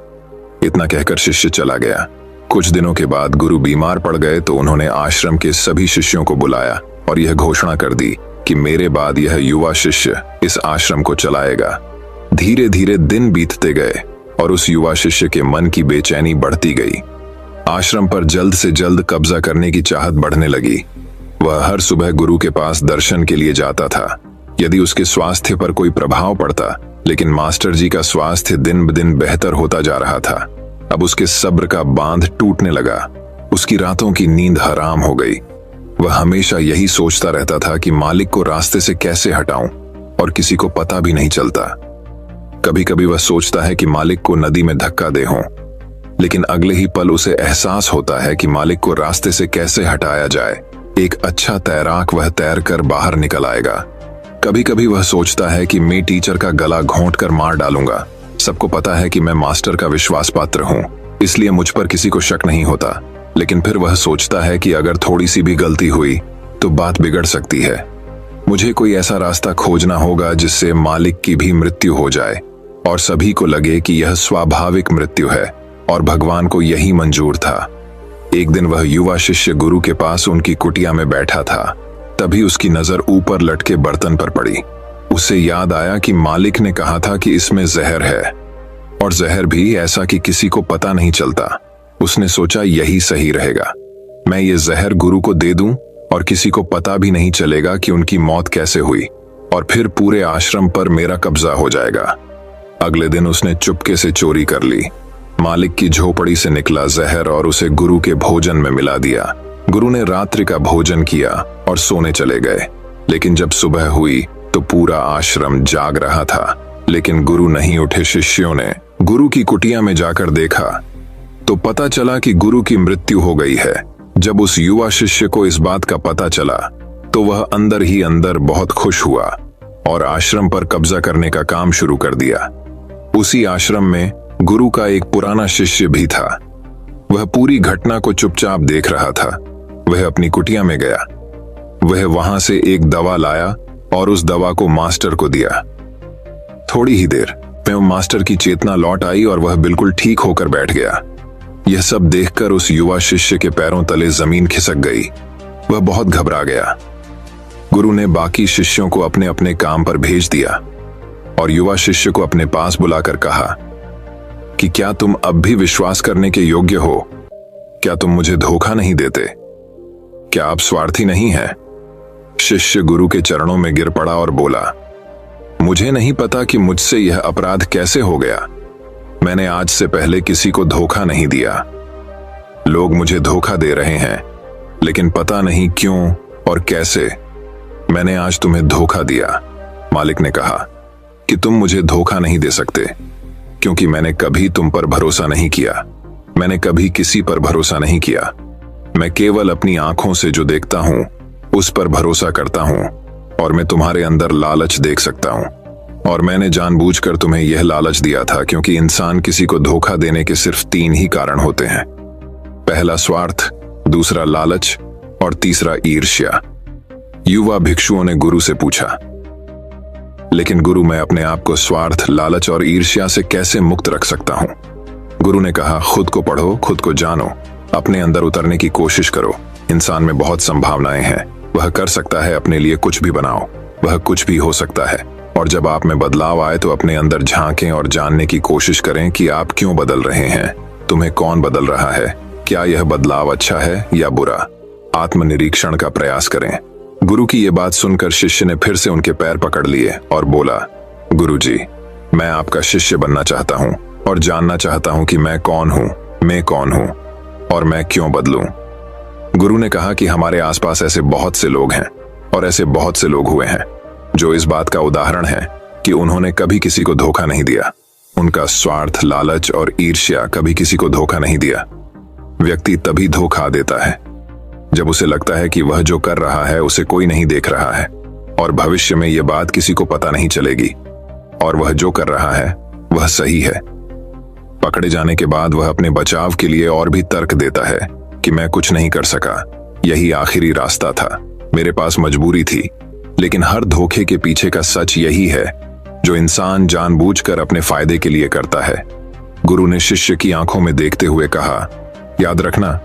इतना कहकर शिष्य चला गया। कुछ दिनों के बाद गुरु बीमार पड़ गए तो उन्होंने आश्रम के सभी शिष्यों को बुलाया और यह घोषणा कर दी कि मेरे बाद यह युवा शिष्य इस आश्रम को चलाएगा। धीरे धीरे दिन बीतते गए और उस युवा शिष्य के मन की बेचैनी बढ़ती गई। आश्रम पर जल्द से जल्द कब्जा करने की चाहत बढ़ने लगी। वह हर सुबह गुरु के पास दर्शन के लिए जाता था, यदि उसके स्वास्थ्य पर कोई प्रभाव पड़ता, लेकिन मास्टर जी का स्वास्थ्य दिन ब दिन बेहतर होता जा रहा था। अब उसके सब्र का बांध टूटने लगा। उसकी रातों की नींद हराम हो गई। वह हमेशा यही सोचता रहता था कि मालिक को रास्ते से कैसे हटाऊं, और किसी को पता भी नहीं चलता। कभी कभी वह सोचता है कि मालिक को नदी में धक्का दे हों, लेकिन अगले ही पल उसे एहसास होता है कि मालिक को रास्ते से कैसे हटाया जाए। एक अच्छा तैराक वह तैरकर बाहर निकल आएगा। कभी कभी वह सोचता है कि मैं टीचर का गला घोंटकर मार डालूंगा। सबको पता है कि मैं मास्टर का विश्वास पात्र हूं, इसलिए मुझ पर किसी को शक नहीं होता। लेकिन फिर वह सोचता है कि अगर थोड़ी सी भी गलती हुई तो बात बिगड़ सकती है। मुझे कोई ऐसा रास्ता खोजना होगा जिससे मालिक की भी मृत्यु हो जाए और सभी को लगे कि यह स्वाभाविक मृत्यु है और भगवान को यही मंजूर था। एक दिन वह युवा शिष्य गुरु के पास उनकी कुटिया में बैठा था। तभी उसकी नजर ऊपर लटके बर्तन पर पड़ी। उसे याद आया कि मालिक ने कहा था कि इसमें जहर है, और जहर भी ऐसा कि किसी को पता नहीं चलता। उसने सोचा यही सही रहेगा, मैं ये जहर गुरु को दे दूं और किसी को पता भी नहीं चलेगा कि उनकी मौत कैसे हुई, और फिर पूरे आश्रम पर मेरा कब्जा हो जाएगा। अगले दिन उसने चुपके से चोरी कर ली। मालिक की झोपड़ी से निकला जहर और उसे गुरु के भोजन में मिला दिया। गुरु ने रात्रि का भोजन किया और सोने चले गए। लेकिन जब सुबह हुई तो पूरा आश्रम जाग रहा था, लेकिन गुरु नहीं उठे। शिष्यों ने गुरु की कुटिया में जाकर देखा तो पता चला कि गुरु की मृत्यु हो गई है। जब उस युवा शिष्य को इस बात का पता चला तो वह अंदर ही अंदर बहुत खुश हुआ और आश्रम पर कब्जा करने का काम शुरू कर दिया। उसी आश्रम में गुरु का एक पुराना शिष्य भी था। वह पूरी घटना को चुपचाप देख रहा था। वह अपनी कुटिया में गया। वह वहां से एक दवा लाया और उस दवा को मास्टर को दिया। थोड़ी ही देर में मास्टर की चेतना लौट आई और वह बिल्कुल ठीक होकर बैठ गया। यह सब देखकर उस युवा शिष्य के पैरों तले जमीन खिसक गई। वह बहुत घबरा गया। गुरु ने बाकी शिष्यों को अपने अपने काम पर भेज दिया और युवा शिष्य को अपने पास बुलाकर कहा कि क्या तुम अब भी विश्वास करने के योग्य हो? क्या तुम मुझे धोखा नहीं देते? क्या आप स्वार्थी नहीं हैं? शिष्य गुरु के चरणों में गिर पड़ा और बोला, मुझे नहीं पता कि मुझसे यह अपराध कैसे हो गया। मैंने आज से पहले किसी को धोखा नहीं दिया। लोग मुझे धोखा दे रहे हैं, लेकिन पता नहीं क्यों और कैसे मैंने आज तुम्हें धोखा दिया। मालिक ने कहा कि तुम मुझे धोखा नहीं दे सकते, क्योंकि मैंने कभी तुम पर भरोसा नहीं किया। मैंने कभी किसी पर भरोसा नहीं किया। मैं केवल अपनी आंखों से जो देखता हूं उस पर भरोसा करता हूं, और मैं तुम्हारे अंदर लालच देख सकता हूं। और मैंने जानबूझकर तुम्हें यह लालच दिया था, क्योंकि इंसान किसी को धोखा देने के सिर्फ 3 ही कारण होते हैं। पहला स्वार्थ, दूसरा लालच और तीसरा ईर्ष्या। युवा भिक्षुओं ने गुरु से पूछा, लेकिन गुरु, मैं अपने आप को स्वार्थ, लालच और ईर्ष्या से कैसे मुक्त रख सकता हूं? गुरु ने कहा, खुद को पढ़ो, खुद को जानो, अपने अंदर उतरने की कोशिश करो। इंसान में बहुत संभावनाएं हैं, वह कर सकता है अपने लिए कुछ भी बनाओ, वह कुछ भी हो सकता है। और जब आप में बदलाव आए तो अपने अंदर झांकें और जानने की कोशिश करें कि आप क्यों बदल रहे हैं, तुम्हें कौन बदल रहा है, क्या यह बदलाव अच्छा है या बुरा। आत्मनिरीक्षण का प्रयास करें। गुरु की यह बात सुनकर शिष्य ने फिर से उनके पैर पकड़ लिए और बोला, गुरुजी, मैं आपका शिष्य बनना चाहता हूँ और जानना चाहता हूँ कि मैं कौन हूँ और मैं क्यों बदलूं। गुरु ने कहा कि हमारे आसपास ऐसे बहुत से लोग हैं और ऐसे बहुत से लोग हुए हैं जो इस बात का उदाहरण है कि उन्होंने कभी किसी को धोखा नहीं दिया। उनका स्वार्थ, लालच और ईर्ष्या कभी किसी को धोखा नहीं दिया। व्यक्ति तभी धोखा देता है जब उसे लगता है कि वह जो कर रहा है उसे कोई नहीं देख रहा है और भविष्य में यह बात किसी को पता नहीं चलेगी और वह जो कर रहा है वह सही है। पकड़े जाने के बाद वह अपने बचाव के लिए और भी तर्क देता है कि मैं कुछ नहीं कर सका, यही आखिरी रास्ता था, मेरे पास मजबूरी थी। लेकिन हर धोखे के पीछे का सच यही है जो इंसान जानबूझकर अपने फायदे के लिए करता है। गुरु ने शिष्य की आंखों में देखते हुए कहा, याद रखना,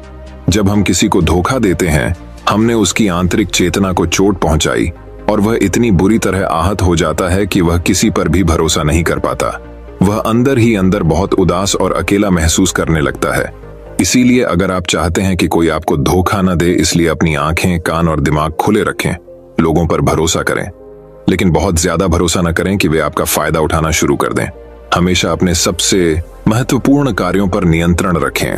जब हम किसी को धोखा देते हैं हमने उसकी आंतरिक चेतना को चोट पहुंचाई और वह इतनी बुरी तरह आहत हो जाता है कि वह किसी पर भी भरोसा नहीं कर पाता। वह अंदर ही अंदर बहुत उदास और अकेला महसूस करने लगता है। इसीलिए अगर आप चाहते हैं कि कोई आपको धोखा न दे, इसलिए अपनी आंखें, कान और दिमाग खुले रखें। लोगों पर भरोसा करें, लेकिन बहुत ज्यादा भरोसा न करें कि वे आपका फायदा उठाना शुरू कर दें। हमेशा अपने सबसे महत्वपूर्ण कार्यों पर नियंत्रण रखें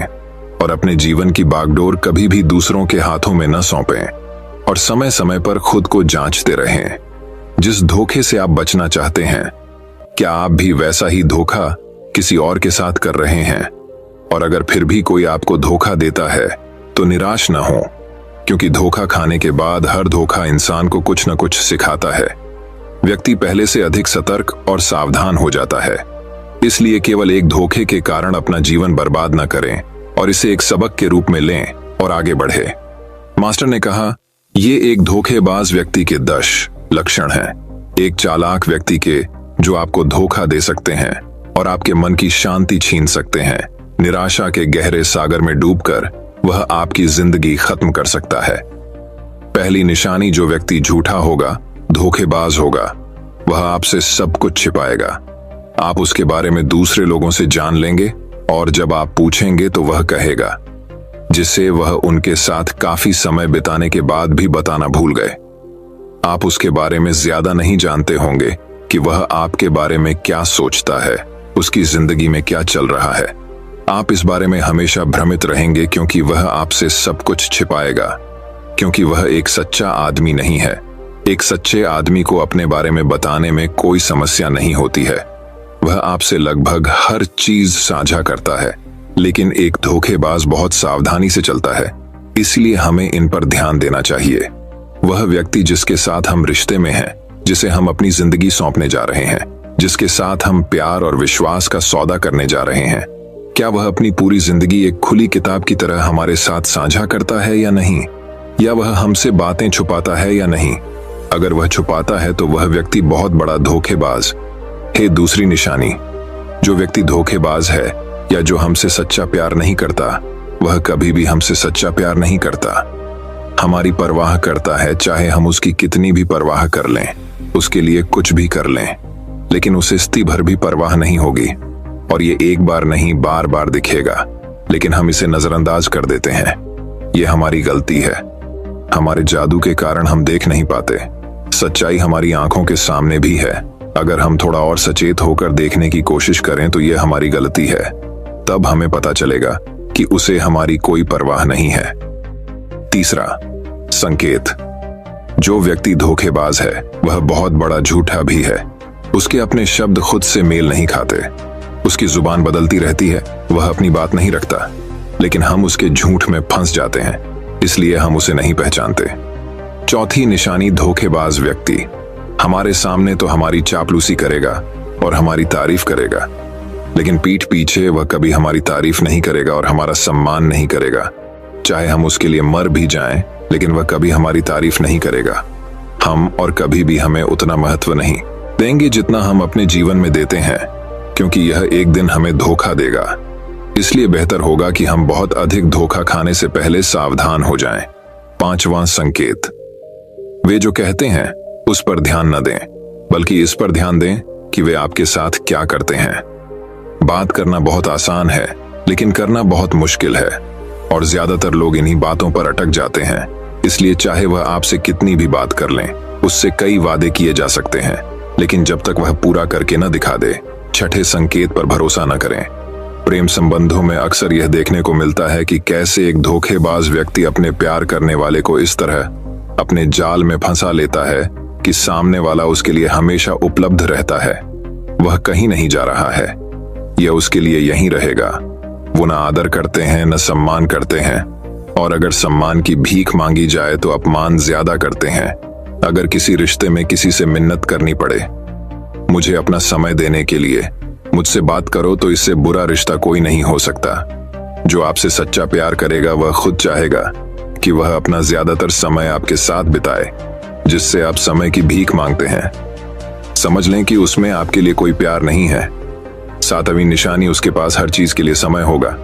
और अपने जीवन की बागडोर कभी भी दूसरों के हाथों में न सौंपें और समय समय पर खुद को जांचते रहें। जिस धोखे से आप बचना चाहते हैं, क्या आप भी वैसा ही धोखा किसी और के साथ कर रहे हैं? और अगर फिर भी कोई आपको धोखा देता है तो निराश न हो, क्योंकि धोखा खाने के बाद हर धोखा इंसान को कुछ न कुछ सिखाता है। व्यक्ति पहले से अधिक सतर्क और सावधान हो जाता है। इसलिए केवल एक धोखे के कारण अपना जीवन बर्बाद न करें और इसे एक सबक के रूप में लें और आगे बढ़े। मास्टर ने कहा, ये एक धोखेबाज व्यक्ति के 10 लक्षण हैं। एक चालाक व्यक्ति के जो आपको धोखा दे सकते हैं और आपके मन की शांति छीन सकते हैं। निराशा के गहरे सागर में डूबकर वह आपकी जिंदगी खत्म कर सकता है। पहली निशानी, जो व्यक्ति झूठा होगा, धोखेबाज होगा, वह आपसे सब कुछ छिपाएगा। आप उसके बारे में दूसरे लोगों से जान लेंगे और जब आप पूछेंगे तो वह कहेगा, जिससे वह उनके साथ काफी समय बिताने के बाद भी बताना भूल गए। आप उसके बारे में ज्यादा नहीं जानते होंगे कि वह आपके बारे में क्या सोचता है, उसकी जिंदगी में क्या चल रहा है। आप इस बारे में हमेशा भ्रमित रहेंगे क्योंकि वह आपसे सब कुछ छिपाएगा, क्योंकि वह एक सच्चा आदमी नहीं है। एक सच्चे आदमी को अपने बारे में बताने में कोई समस्या नहीं होती है। वह आपसे लगभग हर चीज साझा करता है, लेकिन एक धोखेबाज बहुत सावधानी से चलता है। इसलिए हमें इन पर ध्यान देना चाहिए। वह व्यक्ति जिसके साथ हम रिश्ते में हैं, जिसे हम अपनी जिंदगी सौंपने जा रहे हैं, जिसके साथ हम प्यार और विश्वास का सौदा करने जा रहे हैं, क्या वह अपनी पूरी जिंदगी एक खुली किताब की तरह हमारे साथ साझा करता है या नहीं? या वह हमसे बातें छुपाता है या नहीं? अगर वह छुपाता है तो वह व्यक्ति बहुत बड़ा धोखेबाज है। दूसरी निशानी, जो व्यक्ति धोखेबाज है या जो हमसे सच्चा प्यार नहीं करता, वह कभी भी हमसे सच्चा प्यार नहीं करता। हमारी परवाह करता है, चाहे हम उसकी कितनी भी परवाह कर लें, उसके लिए कुछ भी कर लें, लेकिन उसे स्ती भर भी परवाह नहीं होगी। और ये एक बार नहीं, बार बार दिखेगा, लेकिन हम इसे नजरअंदाज कर देते हैं। ये हमारी गलती है। हमारे जादू के कारण हम देख नहीं पाते। सच्चाई हमारी आंखों के सामने भी है। अगर हम थोड़ा और सचेत होकर देखने की कोशिश करें तो यह हमारी गलती है। तब हमें पता चलेगा कि उसे हमारी कोई परवाह नहीं है। तीसरा संकेत, जो व्यक्ति धोखेबाज है वह बहुत बड़ा झूठा भी है। उसके अपने शब्द खुद से मेल नहीं खाते। उसकी जुबान बदलती रहती है, वह अपनी बात नहीं रखता, लेकिन हम उसके झूठ में फंस जाते हैं, इसलिए हम उसे नहीं पहचानते। चौथी निशानी, धोखेबाज व्यक्ति हमारे सामने तो हमारी चापलूसी करेगा और हमारी तारीफ करेगा, लेकिन पीठ पीछे वह कभी हमारी तारीफ नहीं करेगा और हमारा सम्मान नहीं करेगा। चाहे हम उसके लिए मर भी जाएं, लेकिन वह कभी हमारी तारीफ नहीं करेगा। हम और कभी भी हमें उतना महत्व नहीं देंगे जितना हम अपने जीवन में देते हैं, क्योंकि यह एक दिन हमें धोखा देगा। इसलिए बेहतर होगा कि हम बहुत अधिक धोखा खाने से पहले सावधान हो जाएं। पांचवां संकेत, वे जो कहते हैं उस पर ध्यान न दें, बल्कि इस पर ध्यान दें कि वे आपके साथ क्या करते हैं। बात करना बहुत आसान है, लेकिन करना बहुत मुश्किल है, और ज्यादातर लोग इन्हीं बातों पर अटक जाते हैं। इसलिए चाहे वह आपसे कितनी भी बात कर लें, उससे कई वादे किए जा सकते हैं, लेकिन जब तक वह पूरा करके न दिखा दे, छठे संकेत पर भरोसा न करें। प्रेम संबंधों में अक्सर यह देखने को मिलता है कि कैसे एक धोखेबाज व्यक्ति अपने प्यार करने वाले को इस तरह अपने जाल में फंसा लेता है कि सामने वाला उसके लिए हमेशा उपलब्ध रहता है। वह कहीं नहीं जा रहा है, यह उसके लिए यहीं रहेगा। वो न आदर करते हैं न सम्मान करते हैं, और अगर सम्मान की भीख मांगी जाए तो अपमान ज्यादा करते हैं। अगर किसी रिश्ते में किसी से मिन्नत करनी पड़े, मुझे अपना समय देने के लिए मुझसे बात करो, तो इससे बुरा रिश्ता कोई नहीं हो सकता। जो आपसे सच्चा प्यार करेगा वह खुद चाहेगा कि वह अपना ज्यादातर समय आपके साथ बिताए। जिससे आप समय की भीख मांगते हैं, समझ लें कि उसमें आपके लिए कोई प्यार नहीं है। 7वीं निशानी, उसके पास हर चीज के लिए समय होगा,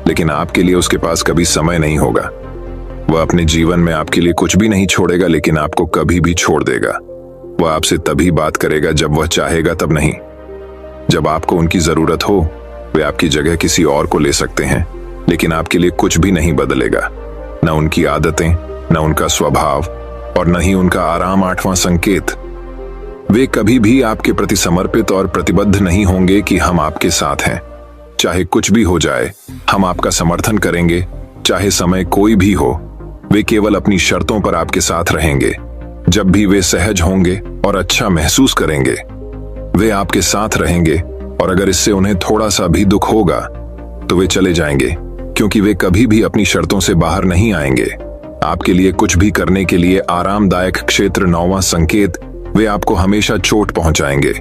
लेकिन आपके लिए उसके पास कभी समय नहीं होगा। वह अपने जीवन में आपके लिए कुछ भी नहीं छोड़ेगा, लेकिन आपको कभी भी छोड़ देगा। वह आपसे तभी बात करेगा जब वह चाहेगा, तब नहीं। जब आपको उनकी जरूरत हो, वे आपकी जगह किसी और को ले सकते हैं, लेकिन आपके लिए कुछ भी नहीं बदलेगा। न उनकी आदतें, न उनका स्वभाव, और न ही उनका आराम। 8वां संकेत, वे कभी भी आपके प्रति समर्पित और प्रतिबद्ध नहीं होंगे कि हम आपके साथ हैं। चाहे कुछ भी हो जाए, हम आपका समर्थन करेंगे, चाहे समय कोई भी हो। वे केवल अपनी शर्तों पर आपके साथ रहेंगे। जब भी वे सहज होंगे और अच्छा महसूस करेंगे, वे आपके साथ रहेंगे, और अगर इससे उन्हें थोड़ा सा भी दुख होगा तो वे चले जाएंगे, क्योंकि वे कभी भी अपनी शर्तों से बाहर नहीं आएंगे। आपके लिए कुछ भी करने के लिए आरामदायक क्षेत्र। 9वां संकेत, वे आपको हमेशा चोट पहुंचाएंगे,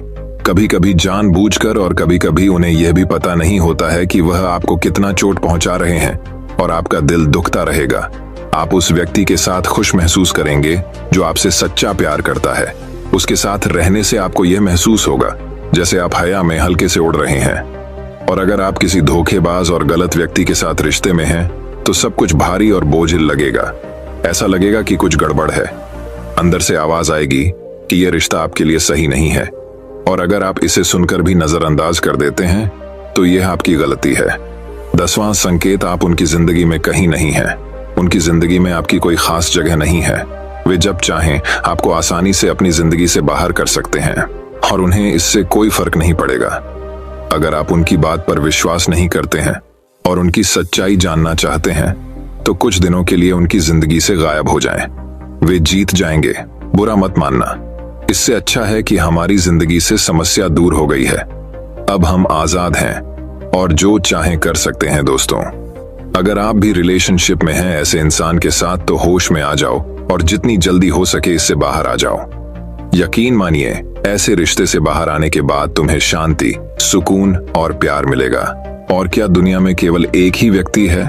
कभी कभी जानबूझकर, और कभी कभी उन्हें यह भी पता नहीं होता है कि वह आपको कितना चोट पहुंचा रहे हैं, और आपका दिल दुखता रहेगा। आप उस व्यक्ति के साथ खुश महसूस करेंगे जो आपसे सच्चा प्यार करता है। उसके साथ रहने से आपको यह महसूस होगा जैसे आप हवा में हल्के से उड़ रहे हैं। और अगर आप किसी धोखेबाज और गलत व्यक्ति के साथ रिश्ते में हैं, तो सब कुछ भारी और बोझिल लगेगा। ऐसा लगेगा कि कुछ गड़बड़ है। अंदर से आवाज आएगी कि यह रिश्ता आपके लिए सही नहीं है, और अगर आप इसे सुनकर भी नजरअंदाज कर देते हैं तो यह आपकी गलती है। 10वां संकेत, आप उनकी जिंदगी में कहीं नहीं हैं। उनकी जिंदगी में आपकी कोई खास जगह नहीं है। वे जब चाहें आपको आसानी से अपनी जिंदगी से बाहर कर सकते हैं, और उन्हें इससे कोई फर्क नहीं पड़ेगा। अगर आप उनकी बात पर विश्वास नहीं करते हैं और उनकी सच्चाई जानना चाहते हैं, तो कुछ दिनों के लिए उनकी जिंदगी से गायब हो जाएं। वे जीत जाएंगे, बुरा मत मानना। इससे अच्छा है कि हमारी जिंदगी से समस्या दूर हो गई है। अब हम आजाद हैं और जो चाहें कर सकते हैं। दोस्तों, अगर आप भी रिलेशनशिप में हैं ऐसे इंसान के साथ, तो होश में आ जाओ और जितनी जल्दी हो सके इससे बाहर आ जाओ। यकीन मानिए, ऐसे रिश्ते से बाहर आने के बाद तुम्हें शांति, सुकून और प्यार मिलेगा। और क्या दुनिया में केवल एक ही व्यक्ति है?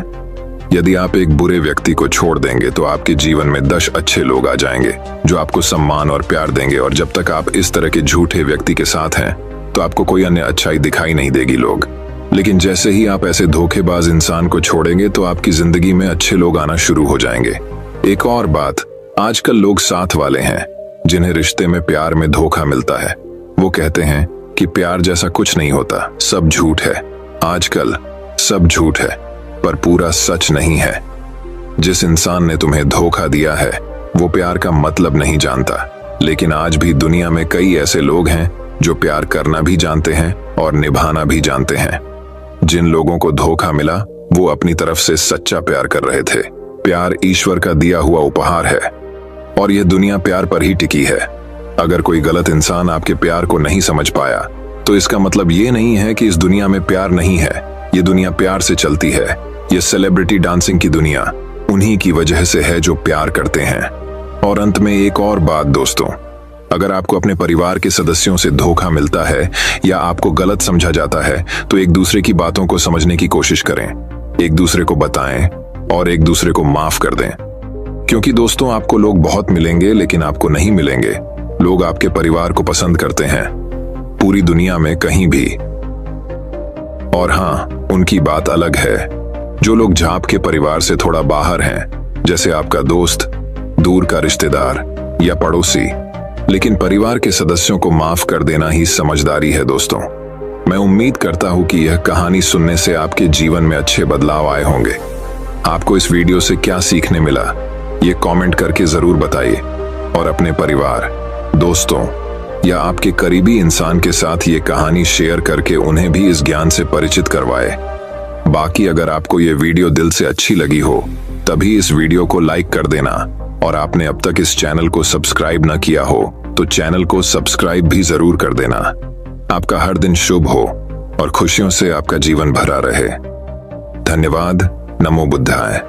यदि आप एक बुरे व्यक्ति को छोड़ देंगे तो आपके जीवन में 10 अच्छे लोग आ जाएंगे जो आपको सम्मान और प्यार देंगे। और जब तक आप इस तरह के झूठे व्यक्ति के साथ हैं तो आपको कोई अन्य अच्छाई दिखाई नहीं देगी लोग। लेकिन जैसे ही आप ऐसे धोखेबाज इंसान को छोड़ेंगे तो आपकी जिंदगी में अच्छे लोग आना शुरू हो जाएंगे। एक और बात, आजकल लोग साथ वाले हैं जिन्हें रिश्ते में प्यार में धोखा मिलता है। वो कहते हैं कि प्यार जैसा कुछ नहीं होता, सब झूठ है। आजकल सब झूठ है, पर पूरा सच नहीं है। जिस इंसान ने तुम्हें धोखा दिया है वो प्यार का मतलब नहीं जानता। लेकिन आज भी दुनिया में कई ऐसे लोग हैं जो प्यार करना भी जानते हैं और निभाना भी जानते हैं। जिन लोगों को धोखा मिला वो अपनी तरफ से सच्चा प्यार कर रहे थे। प्यार ईश्वर का दिया हुआ उपहार है और यह दुनिया प्यार पर ही टिकी है। अगर कोई गलत इंसान आपके प्यार को नहीं समझ पाया तो इसका मतलब ये नहीं है कि इस दुनिया में प्यार नहीं है। ये दुनिया प्यार से चलती है। ये सेलिब्रिटी डांसिंग की दुनिया उन्हीं की वजह से है जो प्यार करते हैं। और अंत में एक और बात दोस्तों, अगर आपको अपने परिवार के सदस्यों से धोखा मिलता है या आपको गलत समझा जाता है तो एक दूसरे की बातों को समझने की कोशिश करें, एक दूसरे को बताएं और एक दूसरे को माफ कर दें। क्योंकि दोस्तों, आपको लोग बहुत मिलेंगे लेकिन आपको नहीं मिलेंगे। लोग आपके परिवार को पसंद करते हैं पूरी दुनिया में कहीं भी। और हाँ, उनकी बात अलग है जो लोग झाप के परिवार से थोड़ा बाहर हैं, जैसे आपका दोस्त, दूर का रिश्तेदार या पड़ोसी, लेकिन परिवार के सदस्यों को माफ कर देना ही समझदारी है दोस्तों। मैं उम्मीद करता हूं कि यह कहानी सुनने से आपके जीवन में अच्छे बदलाव आए होंगे। आपको इस वीडियो से क्या सीखने मिला, ये कमेंट करके जरूर बताइए और अपने परिवार, दोस्तों या आपके करीबी इंसान के साथ ये कहानी शेयर करके उन्हें भी इस ज्ञान से परिचित करवाए। बाकी अगर आपको ये वीडियो दिल से अच्छी लगी हो तभी इस वीडियो को लाइक कर देना, और आपने अब तक इस चैनल को सब्सक्राइब न किया हो तो चैनल को सब्सक्राइब भी जरूर कर देना। आपका हर दिन शुभ हो और खुशियों से आपका जीवन भरा रहे। धन्यवाद। नमो बुद्धाय।